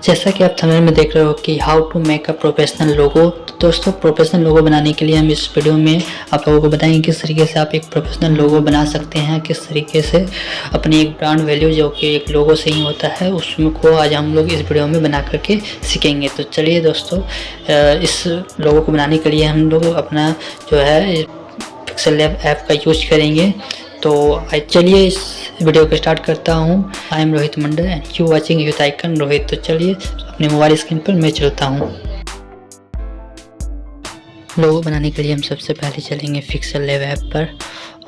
जैसा कि आप थंबनेल में देख रहे हो कि how to make a professional logo. तो दोस्तों, प्रोफेशनल लोगो बनाने के लिए हम इस वीडियो में आप लोगों को बताएंगे किस तरीके से आप एक प्रोफेशनल लोगो बना सकते हैं, किस तरीके से अपनी एक ब्रांड वैल्यू जो कि एक लोगो से ही होता है उसमें को आज हम लोग इस वीडियो में बना करके सीखेंगे। तो चलिए दोस्तों, इस लोगो को बनाने के लिए हम लोग अपना जो है पिक्सेल लैब ऐप का यूज करेंगे। तो चलिए इस वीडियो को स्टार्ट करता हूँ। I am Rohit Mandal and you watching youth icon Rohit. तो चलिए अपने मोबाइल स्क्रीन पर मैं चलता हूँ। लोगो बनाने के लिए हम सबसे पहले चलेंगे पिक्सेल लैब ऐप पर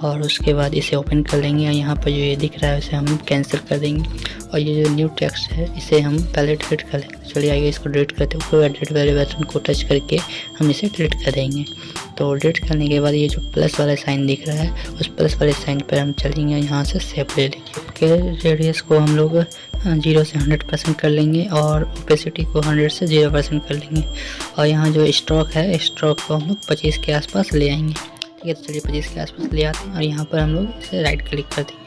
और उसके बाद इसे ओपन कर लेंगे। यहाँ पर जो ये दिख रहा है उसे हम कैंसिल कर देंगे और ये जो न्यू टेक्स्ट है इसे हम पहले डिलीट कर लेंगे। चलिए आइए इसको डिलीट करते हुए डिलीट वाले बटन को टच करके हम इसे डिलीट कर देंगे। तो डिलीट करने के बाद ये जो प्लस वाला साइन दिख रहा है उस प्लस वाले साइन पर हम चलेंगे, यहाँ से सेव ले लेंगे। ओके, रेडियस को हम लोग 0 से 100% कर लेंगे और ओपेसिटी को 100 से 0% कर लेंगे। और यहाँ जो स्ट्रोक है स्ट्रोक को हम लोग 25 के आसपास ले आएंगे। ठीक है, तो चलिए 25 के आसपास ले आते हैं और यहाँ पर हम लोग इसे राइट क्लिक कर देंगे।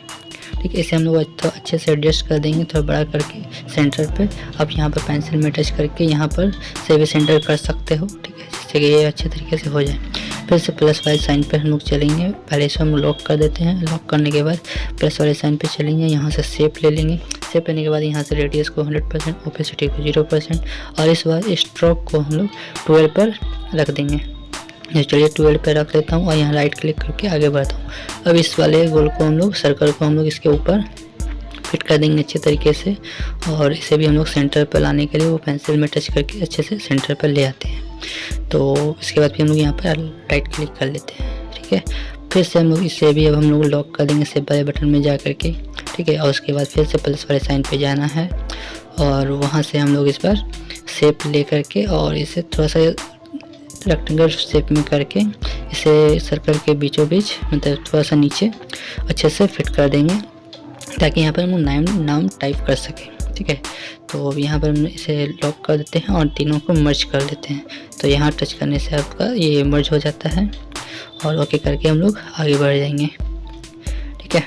ठीक है, इसे हम लोग तो अच्छे से एडजस्ट कर देंगे, थोड़ा बड़ा करके सेंटर पे। अब यहाँ पर पेंसिल में टच करके यहाँ पर से भी सेंटर कर सकते हो। ठीक है, जिससे कि ये अच्छे तरीके से हो जाए। फिर से प्लस वाले साइन पे हम लोग चलेंगे। पहले इसे हम लॉक कर देते हैं। लॉक करने के बाद प्लस वाले साइन पे चलेंगे, यहाँ से शेप ले लेंगे। शेप लेने के बाद यहाँ से रेडियस को 100%, ओपेसिटी को 0% और इस बार स्ट्रोक को हम लोग 12 पर रख देंगे। चलिए 12 पे रख लेता हूँ और यहाँ राइट क्लिक करके आगे बढ़ता हूँ। अब इस वाले गोल को हम लोग, सर्कल को हम लोग इसके ऊपर फिट कर देंगे अच्छे तरीके से और इसे भी हम लोग सेंटर पर लाने के लिए वो पेंसिल में टच करके अच्छे से सेंटर पर ले आते हैं। तो इसके बाद भी हम लोग यहाँ पर राइट क्लिक कर लेते हैं। ठीक है, फिर से हम लोग इसे भी अब हम लोग लॉक कर देंगे सेव वाले बटन में जा करके। ठीक है, और उसके बाद फिर से प्लस वाले साइन पे जाना है और वहाँ से हम लोग इस बार शेप ले करके और इसे थोड़ा सा रेक्टेंगल शेप में करके इसे सर्कल के बीचों बीच मतलब थोड़ा सा नीचे अच्छे से फिट कर देंगे ताकि यहाँ पर हम नाम टाइप कर सकें। ठीक है, तो अब यहाँ पर हम इसे लॉक कर देते हैं और तीनों को मर्ज कर देते हैं। तो यहाँ टच करने से आपका ये मर्ज हो जाता है और ओके करके हम लोग आगे बढ़ जाएंगे। ठीक है,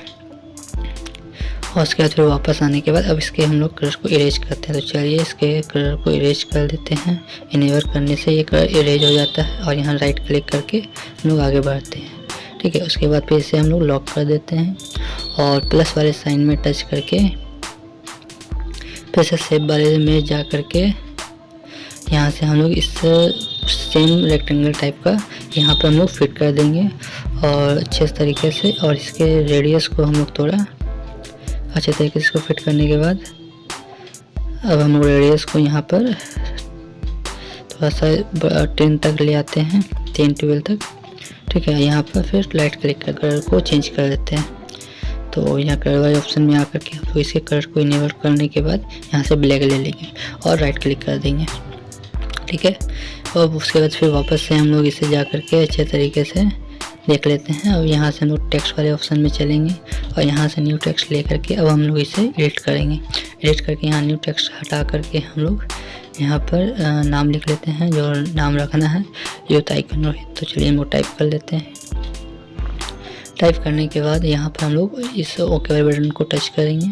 और उसके बाद फिर वापस आने के बाद अब इसके हम लोग कलर को इरेज करते हैं। तो चलिए इसके कलर को इरेज कर देते हैं। इनेबल करने से ये कलर इरेज हो जाता है और यहाँ राइट क्लिक करके हम लोग आगे बढ़ते हैं। ठीक है, उसके बाद फिर इसे हम लोग लॉक कर देते हैं और प्लस वाले साइन में टच करके फिर से शेप वाले में जा करके यहाँ से हम लोग इस सेम रेक्टेंगल टाइप का यहाँ पर हम लोग फिट कर देंगे और अच्छे तरीके से। और इसके रेडियस को हम लोग थोड़ा अच्छे तरीके से इसको फिट करने के बाद अब हम लोग रेडियस को यहाँ पर थोड़ा सा 10 तक ले आते हैं, 10-12 तक। ठीक है, यहाँ पर फिर राइट क्लिक कर कलर को चेंज कर देते हैं। तो यहाँ कलर वाले ऑप्शन में आकर के हम लोग इसके कलर को इनेबल करने के बाद यहाँ से ब्लैक ले लेंगे और राइट क्लिक कर देंगे। ठीक है, और उसके बाद फिर वापस से हम लोग इसे जा करके अच्छे तरीके से देख लेते हैं। अब यहाँ से हम लोग टेक्स्ट वाले ऑप्शन में चलेंगे और यहाँ से न्यू टेक्स्ट ले करके अब हम लोग इसे एडिट करेंगे। एडिट करके यहाँ न्यू टेक्स्ट हटा करके हम लोग यहाँ पर नाम लिख लेते हैं, जो नाम रखना है यूथ आइकन रोहित। तो चलिए हम लोग टाइप कर लेते हैं। टाइप करने के बाद यहाँ पर हम लोग इस ओके वाले बटन को टच करेंगे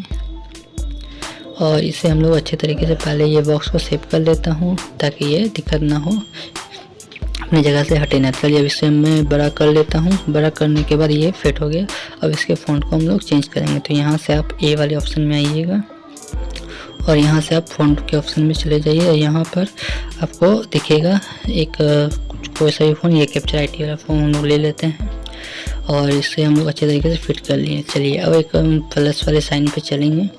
और इसे हम लोग अच्छे तरीके से पहले ये बॉक्स को सेव कर लेता हूँ ताकि ये दिक्कत ना हो, अपनी जगह से हटे ना। चलिए अब इसे मैं बड़ा कर लेता हूँ। बड़ा करने के बाद ये फिट हो गया। अब इसके फ़ॉन्ट को हम लोग चेंज करेंगे। तो यहाँ से आप ए वाले ऑप्शन में आइएगा और यहाँ से आप फ़ॉन्ट के ऑप्शन में चले जाइए और यहाँ पर आपको दिखेगा एक कोई सा भी फ़ोन, ये कैप्चर आईटी वाला फ़ोन हम लोग ले लेते हैं और इससे हम लोग अच्छे तरीके से फिट कर लिए। चलिए अब एक प्लस वाले साइन पे चलेंगे।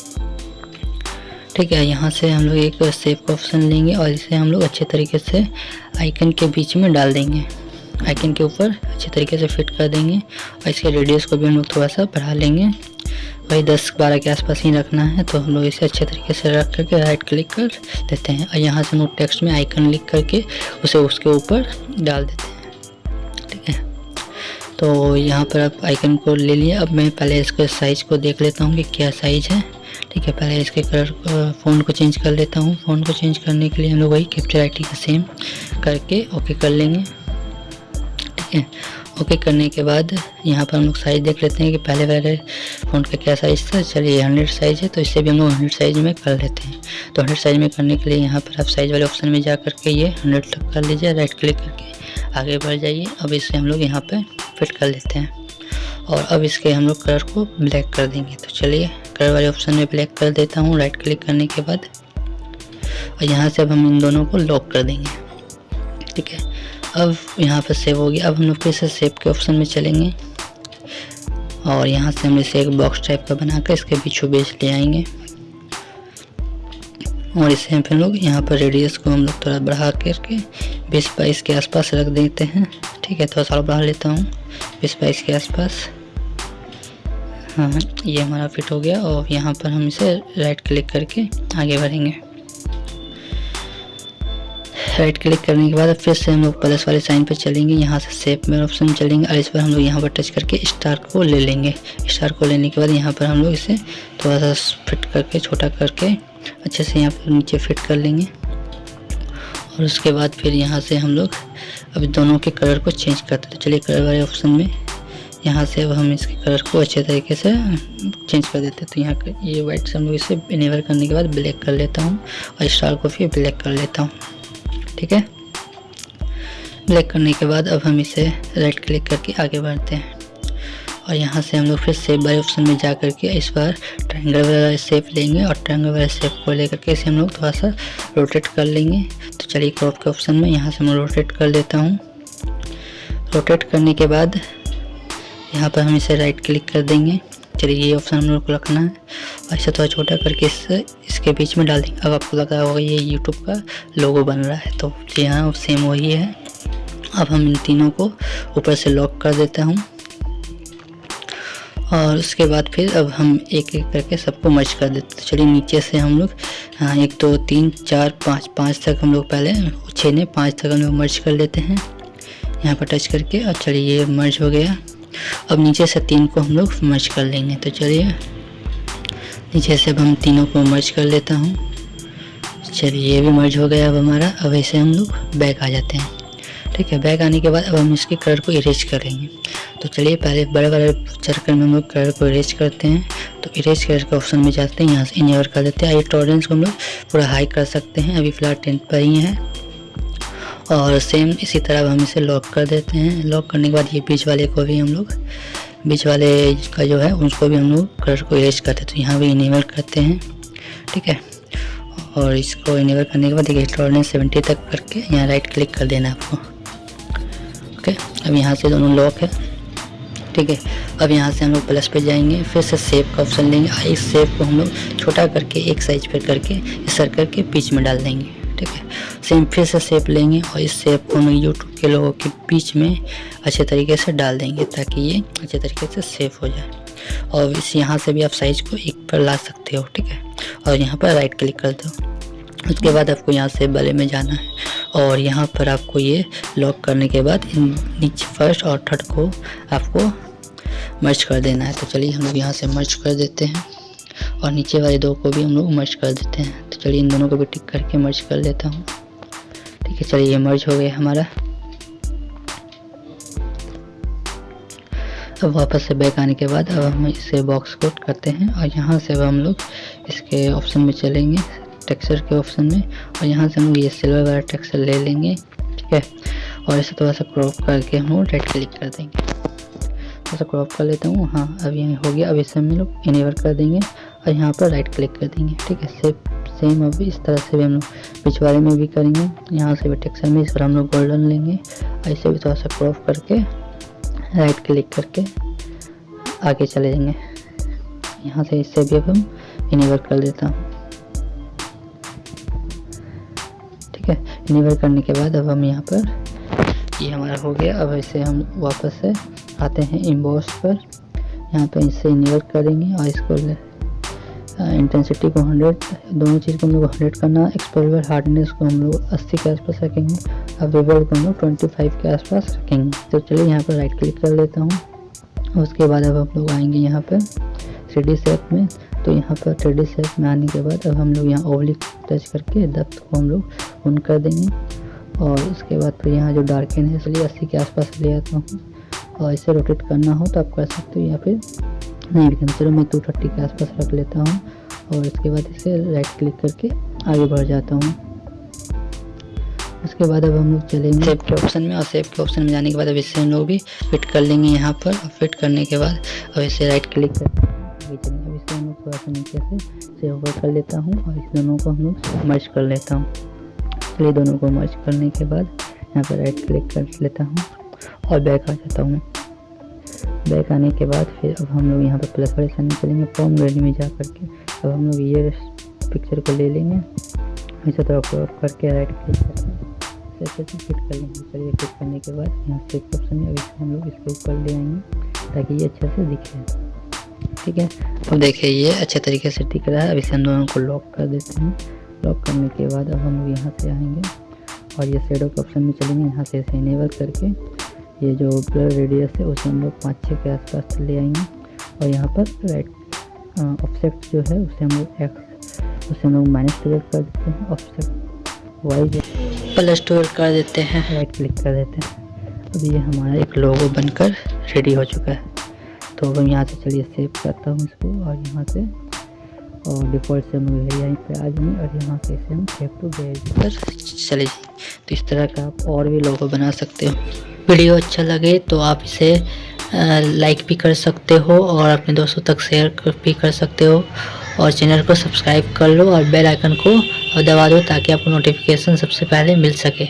ठीक है, यहाँ से हम लोग एक शेप का ऑप्शन लेंगे और इसे हम लोग अच्छे तरीके से आइकन के बीच में डाल देंगे, आइकन के ऊपर अच्छे तरीके से फिट कर देंगे। और इसके रेडियस को भी हम लोग थोड़ा सा बढ़ा लेंगे, वही 10-12 के आसपास ही रखना है। तो हम लोग इसे अच्छे तरीके से रख करके राइट क्लिक कर देते हैं और यहाँ से हम लोग टेक्स्ट में आइकन लिख करके उसे उसके ऊपर डाल देते हैं। ठीक है, तो यहाँ पर आप आइकन को ले लिए। अब मैं पहले इसके साइज़ को देख लेता हूँ कि क्या साइज़ है। ठीक है, पहले इसके कलर फ़ॉन्ट को चेंज कर लेता हूँ। फ़ॉन्ट को चेंज करने के लिए हम लोग वही कैप्चर आईटी का सेम करके ओके कर लेंगे। ठीक है, ओके करने के बाद यहाँ पर हम लोग साइज़ देख लेते हैं कि पहले वाले फ़ॉन्ट का क्या साइज़ था। चलिए 100 साइज़ है, तो इससे भी हम लोग 100 साइज़ में कर लेते हैं। तो 100 साइज़ में करने के लिए यहाँ पर आप साइज़ वाले ऑप्शन में जा करके ये 100 तक कर लीजिए, राइट क्लिक करके आगे बढ़ जाइए। अब इसे हम लोग यहाँ पर फिट कर लेते हैं और अब इसके हम लोग कलर को ब्लैक कर देंगे। तो चलिए कलर वाले ऑप्शन में ब्लैक कर देता हूँ राइट क्लिक करने के बाद, और यहाँ से अब हम इन दोनों को लॉक कर देंगे। ठीक है, अब यहाँ पर सेव हो गया। अब हम लोग फिर से सेव के ऑप्शन में चलेंगे और यहाँ से हम इसे एक बॉक्स टाइप का बनाकर इसके बीचों बीच ले आएंगे और इसे फिर लोग यहाँ पर रेडियस को हम लोग थोड़ा बढ़ा करके 20-22 के आसपास रख देते हैं। ठीक है, थोड़ा सा बढ़ा लेता हूँ 20-22 के आसपास। हाँ, ये हमारा फिट हो गया और यहाँ पर हम इसे राइट क्लिक करके आगे बढ़ेंगे। राइट क्लिक करने के बाद फिर से हम लोग प्लस वाले साइन पर चलेंगे, यहाँ से शेप में ऑप्शन में चलेंगे और इस पर हम लोग यहाँ पर टच करके स्टार को ले लेंगे। स्टार को लेने के बाद यहाँ पर हम लोग इसे थोड़ा सा फिट करके छोटा करके अच्छे से यहाँ पर नीचे फिट कर लेंगे और उसके बाद फिर यहाँ से हम लोग अब दोनों के कलर को चेंज करते हैं। तो चलिए कलर वाले ऑप्शन में यहाँ से अब हम इसके कलर को अच्छे तरीके से चेंज कर देते हैं। तो यहाँ ये वाइट से हम लोग इसे इनेबल करने के बाद ब्लैक कर लेता हूँ और स्टार को फिर ब्लैक कर लेता हूँ। ठीक है, ब्लैक करने के बाद अब हम इसे राइट क्लिक करके आगे बढ़ते हैं और यहाँ से हम लोग फिर शेप वाले ऑप्शन में जा करके इस बार ट्रायंगल वाला शेप लेंगे और ट्रायंगल वाले शेप को लेकर के इसे हम लोग थोड़ा सा रोटेट कर लेंगे। तो चलिए क्रॉप के ऑप्शन में यहाँ से मैं रोटेट कर लेता हूँ। रोटेट करने के बाद यहाँ पर हम इसे राइट क्लिक कर देंगे। चलिए ये ऑप्शन हम लोग को रखना है और इसे थोड़ा छोटा करके इसके बीच में डाल देंगे। अब आपको लग रहा होगा ये यूट्यूब का लोगो बन रहा है, तो यहाँ सेम वही है। अब हम इन तीनों को ऊपर से लॉक कर देता हूँ और उसके बाद फिर अब हम एक एक करके सबको मर्ज कर देते हैं। तो चलिए नीचे से हम लोग 1 2 3 4 5 तक हम लोग पहले 6 ने 5 तक हम लोग मर्ज कर लेते हैं यहाँ पर टच करके। और चलिए ये मर्ज हो गया। अब नीचे से 3 को हम लोग मर्ज कर लेंगे। तो चलिए नीचे से अब हम तीनों को मर्ज कर लेता हूँ। चलिए ये भी मर्ज हो गया अब हमारा। अब ऐसे हम लोग बैक आ जाते हैं। ठीक है, बैक आने के बाद अब हम इसके कलर को इरेज करेंगे। तो चलिए पहले बड़े बड़े सर्कल में हम लोग कलर को इरेज करते हैं। तो इरेज कलर के ऑप्शन में जाते हैं, यहाँ से इनेबल कर देते हैं। ये टॉलरेंस को हम लोग पूरा हाई कर सकते हैं, अभी फ़िलहाल 10 पर ही है। और सेम इसी तरह हम इसे लॉक कर देते हैं। लॉक करने के बाद ये बीच वाले को भी हम लोग बीच वाले का जो है उसको भी हम लोग कलर को इरेज करते हैं। तो यहाँ भी इनेबल करते हैं। ठीक है, और इसको इनेबल करने के बाद देखिए टॉलरेंस 70 तक करके यहाँ राइट क्लिक कर देना आपको। ओके, अब यहाँ से दोनों लॉक है। ठीक है, अब यहाँ से हम लोग प्लस पे जाएंगे, फिर से शेप का ऑप्शन लेंगे और इस शेप को हम लोग छोटा करके एक साइज पे करके इस सर्कल के बीच में डाल देंगे। ठीक है, सेम फिर से शेप लेंगे और इस शेप को हम यूट्यूब के लोगों के बीच में अच्छे तरीके से डाल देंगे ताकि ये अच्छे तरीके से शेप हो जाए। और इस यहाँ से भी आप साइज को एक पर ला सकते हो। ठीक है, और यहाँ पर राइट क्लिक कर दो। उसके बाद आपको यहाँ से वाले में जाना है और यहाँ पर आपको ये लॉक करने के बाद नीचे फर्स्ट और थर्ड को आपको मर्ज कर देना है। तो चलिए हम लोग यहाँ से मर्ज कर देते हैं और नीचे वाले 2 को भी हम लोग मर्ज कर देते हैं। तो चलिए इन दोनों को भी टिक करके मर्ज कर लेता हूँ। ठीक है, चलिए ये मर्ज हो गया हमारा। अब वापस से बैक आने के बाद अब हम इसे बॉक्स कोड करते हैं और यहाँ से अब हम लोग इसके ऑप्शन में चलेंगे, टेक्सचर के ऑप्शन में, और यहाँ से हम लोग ये सिल्वर वाला टेक्सचर ले लेंगे। ठीक है, और इसे थोड़ा सा क्रॉप करके हम लोग राइट क्लिक कर देंगे। थोड़ा सा क्रॉप कर लेता हूँ। हाँ, अब ये हो गया। अब इसे हम लोग इनेबल कर देंगे और यहाँ पर राइट क्लिक कर देंगे। ठीक है, सेम अब इस तरह से भी हम लोग बीच वाले में भी करेंगे। यहाँ से भी टेक्सचर में इस पर हम लोग गोल्डन लेंगे और इसे भी थोड़ा सा क्रॉप करके राइट क्लिक करके आगे चले जाएंगे। यहाँ से इससे भी अब हम इनेबल कर देता हूँ। ठीक है, इनेबल करने के बाद अब हम यहाँ पर ये हमारा हो गया। अब इसे हम वापस से आते हैं इम्बॉस पर, यहाँ पर इसे इनेबल करेंगे और इसको इंटेंसिटी को 100, दोनों चीज़ को हम लोग 100 करना। एक्सपोजर हार्डनेस को हम लोग 80 के आसपास रखेंगे और विवर को हम लोग 25 के आसपास रखेंगे। तो चलिए यहाँ पर राइट क्लिक कर लेता हूँ। उसके बाद अब हम लोग आएंगे यहाँ पर 3D शेप में। तो यहाँ पर 3D शेप में आने के बाद अब हम लोग यहाँ ओब्लिक टच करके डेप्थ को हम लोग ऑन कर देंगे और उसके बाद फिर यहाँ जो डार्कन है इसलिए 80 के आसपास ले आता हूँ और इसे रोटेट करना हो तो आप कर सकते हो या फिर नहीं भी करना। चलो मैं 230 के आसपास रख लेता हूँ और उसके बाद इसे राइट क्लिक करके आगे बढ़ जाता हूँ। उसके बाद अब हम लोग चलेंगे सेव के ऑप्शन में, और सेव के ऑप्शन में जाने के बाद अब इसे हम लोग भी फिट कर लेंगे यहाँ पर। और फिट करने के बाद अब इसे राइट क्लिक करके आगे चलेंगे। अब इसे हम लोग थोड़ा सा नीचे से ओवर कर लेता हूँ और इस दोनों को हम लोग मर्ज कर लेता हूँ। चलिए दोनों को मर्ज करने के बाद यहाँ पर राइट क्लिक कर लेता हूँ और बैक आ जाता हूँ। बैक आने के बाद फिर अब हम लोग यहाँ पर प्लस वाले साइन में चलेंगे, फॉर्म गैलरी में जा करके अब हम लोग ये पिक्चर को ले लेंगे, इसे थोड़ा क्रॉप करके राइट क्लिक करके ऐसे फिट कर लेंगे। चलिए फिट करने के बाद यहाँ से एक ऑप्शन में अभी हम लोग इसके ऊपर ले आएंगे ताकि ये अच्छे से दिखे। ठीक है, अब देखिए ये अच्छे तरीके से दिख रहा है। अब इसे हम दोनों को लॉक कर देते हैं। लॉक करने के बाद अब हम लोग यहाँ से आएंगे और ये शेडो के ऑप्शन में चलेंगे। यहाँ से इसे इनेबल करके ये जो ब्लर रेडियस है उसे हम लोग 5-6 के आसपास ले आएंगे और यहाँ पर राइट ऑफसेट जो है उसे हम लोग उसे हम लोग -12 कर देते हैं। ऑफसेट वाई +12 कर देते हैं, राइट क्लिक कर देते हैं। अब ये हमारा एक लोगो बनकर रेडी हो चुका है। तो अब हम यहाँ से चलिए सेव करता हूँ इसको और यहाँ से और डिफ़ॉल्ट से हम लोग यहीं पे आ जाएंगे और यहाँ से इसे हम सेव टू गैलरी पर चले जाएंगे। तो इस तरह का आप और भी लोगो बना सकते हो। वीडियो अच्छा लगे तो आप इसे लाइक भी कर सकते हो और अपने दोस्तों तक शेयर भी कर सकते हो और चैनल को सब्सक्राइब कर लो और बेल आइकन को दबा दो ताकि आपको नोटिफिकेशन सबसे पहले मिल सके।